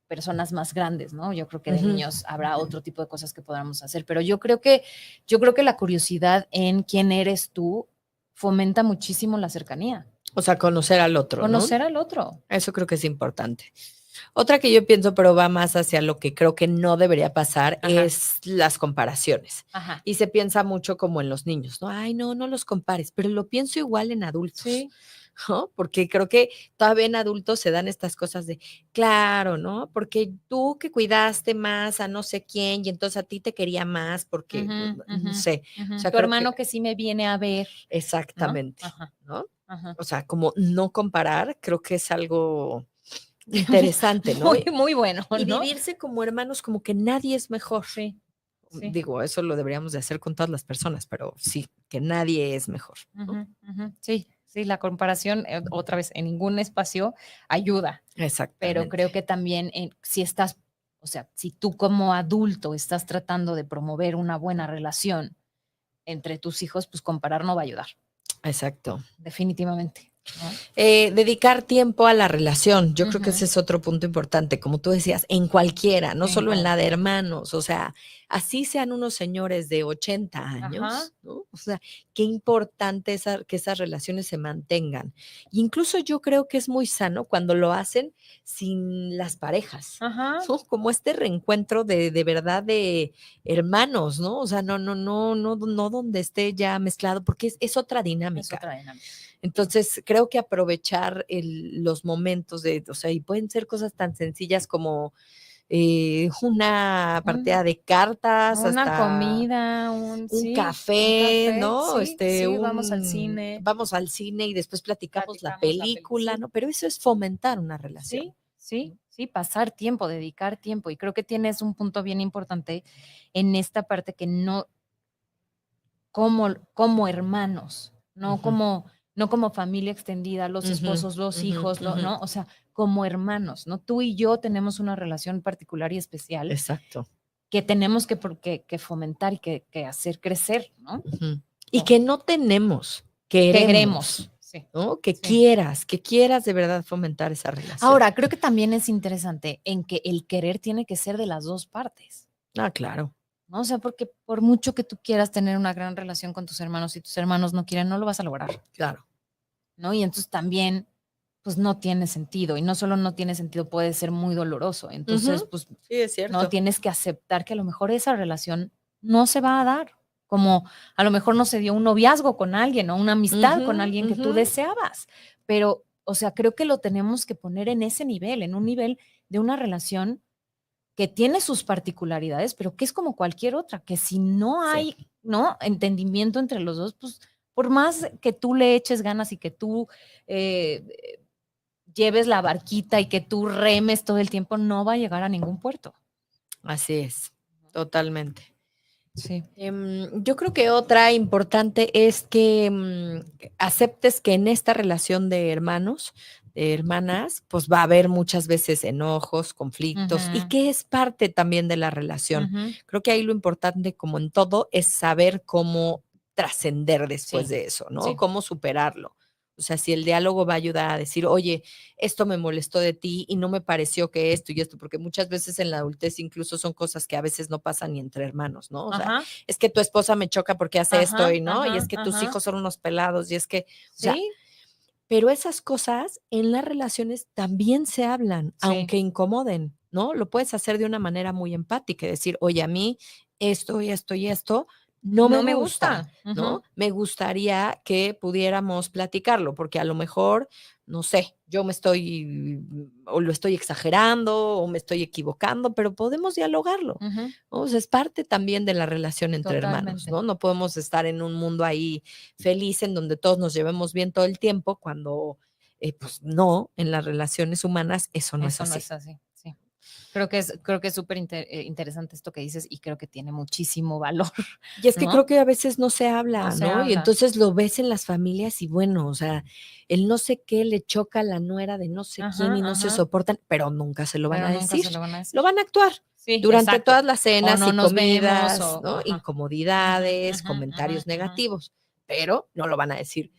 personas más grandes, ¿no? Yo creo que de niños habrá otro tipo de cosas que podamos hacer, pero yo creo que la curiosidad en quién eres tú fomenta muchísimo la cercanía. O sea, conocer al otro, Conocer al otro. Eso creo que es importante. Otra que yo pienso, pero va más hacia lo que creo que no debería pasar, es las comparaciones. Y se piensa mucho como en los niños, ¿no? Ay, no los compares, pero lo pienso igual en adultos. ¿no? Porque creo que todavía en adultos se dan estas cosas de, claro, ¿no? Porque tú que cuidaste más a no sé quién y entonces a ti te quería más porque, no sé, o sea, Tu creo que hermano que sí me viene a ver, ¿no? exactamente, Ajá, ¿no? ajá. O sea, como no comparar, creo que es algo interesante, ¿no? Muy, muy bueno, Y ¿no? vivirse como hermanos, como que nadie es mejor. Sí, sí. Digo, eso lo deberíamos de hacer con todas las personas, pero sí, que nadie es mejor, ¿no? Sí, sí, la comparación, otra vez, en ningún espacio ayuda, pero Exactamente. creo que también si estás, o sea, si tú como adulto estás tratando de promover una buena relación entre tus hijos, pues comparar no va a ayudar, Exacto. definitivamente, ¿no? Dedicar tiempo a la relación, yo creo que ese es otro punto importante, como tú decías, en cualquiera, no En solo en la de cualquiera. hermanos, o sea, así sean unos señores de 80 Ajá. años, ¿no? O sea, qué importante que esas relaciones se mantengan. Incluso yo creo que es muy sano cuando lo hacen sin las parejas, Ajá. ¿no? Como este reencuentro de verdad de hermanos, ¿no? O sea, no donde esté ya mezclado, porque es otra dinámica. Es otra dinámica. Entonces, creo que aprovechar los momentos o sea, y pueden ser cosas tan sencillas como una partida de cartas, Una hasta comida, un un café, café, ¿no? sí, sí, vamos al cine Y después platicamos la platicamos la película, película, ¿no? Pero eso es fomentar una relación. sí, pasar tiempo, dedicar tiempo. Y creo que tienes un punto bien importante en esta parte que no, como hermanos, no como familia extendida, los esposos, los hijos, ¿no? O sea, como hermanos, ¿no? Tú y yo tenemos una relación particular y especial. Exacto. Que tenemos que fomentar y que hacer crecer, ¿no? Y que no tenemos, queremos. Sí. ¿No? Que quieras de verdad fomentar esa relación. Ahora, creo que también es interesante en que el querer tiene que ser de las dos partes. Ah, claro. ¿No? O sea, porque por mucho que tú quieras tener una gran relación con tus hermanos y tus hermanos no quieren, no lo vas a lograr. Claro. ¿No? Y entonces también, pues no tiene sentido. Y no solo no tiene sentido, puede ser muy doloroso. Entonces, pues, sí, es cierto. No tienes que aceptar que a lo mejor esa relación no se va a dar. Como a lo mejor no se dio un noviazgo con alguien o una amistad con alguien que tú deseabas. Pero, o sea, creo que lo tenemos que poner en ese nivel, en un nivel de una relación que tiene sus particularidades, pero que es como cualquier otra, que si no hay, ¿no? Entendimiento entre los dos, pues por más que tú le eches ganas y que tú lleves la barquita y que tú remes todo el tiempo, no va a llegar a ningún puerto. Así es, totalmente. Sí. Yo creo que otra importante es que aceptes que en esta relación de hermanos, de hermanas, pues va a haber muchas veces enojos, conflictos, y que es parte también de la relación. Creo que ahí lo importante, como en todo, es saber cómo trascender después de eso, ¿no? Cómo superarlo. O sea, si el diálogo va a ayudar a decir, oye, esto me molestó de ti y no me pareció que esto y esto, porque muchas veces en la adultez incluso son cosas que a veces no pasan ni entre hermanos, ¿no? O sea, es que tu esposa me choca porque hace esto y no, y es que tus hijos son unos pelados y es que, o sea, pero esas cosas en las relaciones también se hablan, aunque incomoden, ¿no? Lo puedes hacer de una manera muy empática y decir, oye, a mí esto y esto y esto no me gusta, ¿no? Me gustaría que pudiéramos platicarlo, porque a lo mejor, no sé, yo o lo estoy exagerando, o me estoy equivocando, pero podemos dialogarlo, ¿no? O sea, es parte también de la relación entre hermanos, ¿no? No podemos estar en un mundo ahí feliz en donde todos nos llevemos bien todo el tiempo, cuando, pues no, en las relaciones humanas eso no es así. No es así, sí. Creo que es súper interesante esto que dices y creo que tiene muchísimo valor. Y es que ¿no? creo que a veces no se habla, No se ¿no? Y habla. entonces lo ves en las familias y bueno, o sea, el no sé qué le choca a la nuera de no sé quién y no se soportan, pero nunca se lo van a decir. Lo van a actuar durante todas las cenas y comidas, ¿no? Incomodidades, comentarios negativos, pero no lo van a decir.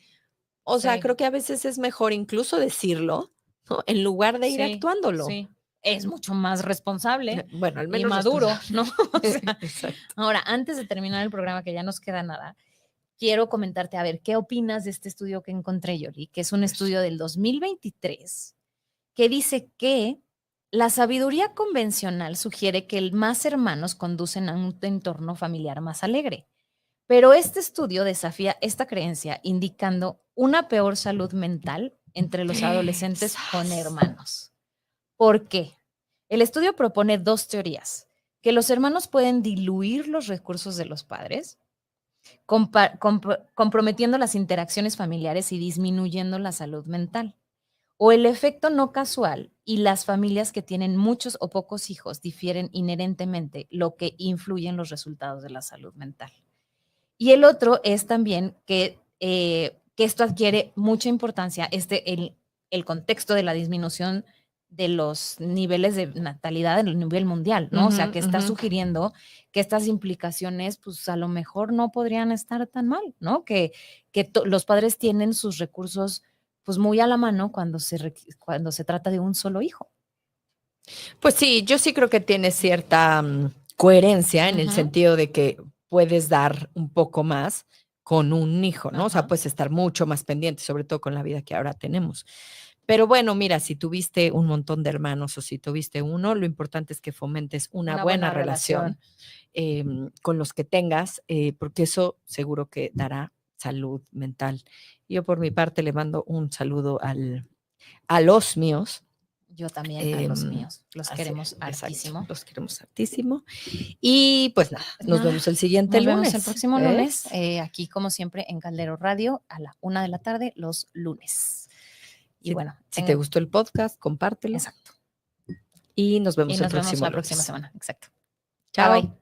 O sea, creo que a veces es mejor incluso decirlo, ¿no? En lugar de ir actuándolo. Sí. Es mucho más responsable Bueno, al menos y maduro, ¿no? O sea, exacto. ahora, antes de terminar el programa, que ya nos queda nada, quiero comentarte, a ver, ¿qué opinas de este estudio que encontré, Yoli? Que es un estudio del 2023 que dice que la sabiduría convencional sugiere que el más hermanos conducen a un entorno familiar más alegre, Pero este estudio desafía esta creencia, indicando una peor salud mental entre los adolescentes con hermanos. ¿Por qué? El estudio propone 2 teorías: que los hermanos pueden diluir los recursos de los padres, comprometiendo las interacciones familiares y disminuyendo la salud mental. O el efecto no casual y las familias que tienen muchos o pocos hijos difieren inherentemente, lo que influye en los resultados de la salud mental. Y el otro es también que esto adquiere mucha importancia, el contexto de la disminución de los niveles de natalidad en el nivel mundial, ¿no? O sea, que está sugiriendo que estas implicaciones, pues a lo mejor no podrían estar tan mal, ¿no? Que los padres tienen sus recursos pues muy a la mano cuando se trata de un solo hijo. Pues sí, yo sí creo que tiene cierta coherencia en el sentido de que puedes dar un poco más con un hijo, ¿no? O sea, puedes estar mucho más pendiente, sobre todo con la vida que ahora tenemos. Pero bueno, mira, si tuviste un montón de hermanos o si tuviste uno, lo importante es que fomentes una buena relación con los que tengas, porque eso seguro que dará salud mental. Yo por mi parte le mando un saludo a los míos. Yo también a los míos. Los queremos hartísimo. Exacto, los queremos hartísimo. Y pues nada, nos vemos el siguiente lunes. Nos vemos el próximo lunes, aquí como siempre en Caldero Radio a la 1 de la tarde los lunes. Y bueno, si te gustó el podcast, compártelo. Exacto. Y nos vemos la próxima semana. Exacto. Chao. Bye.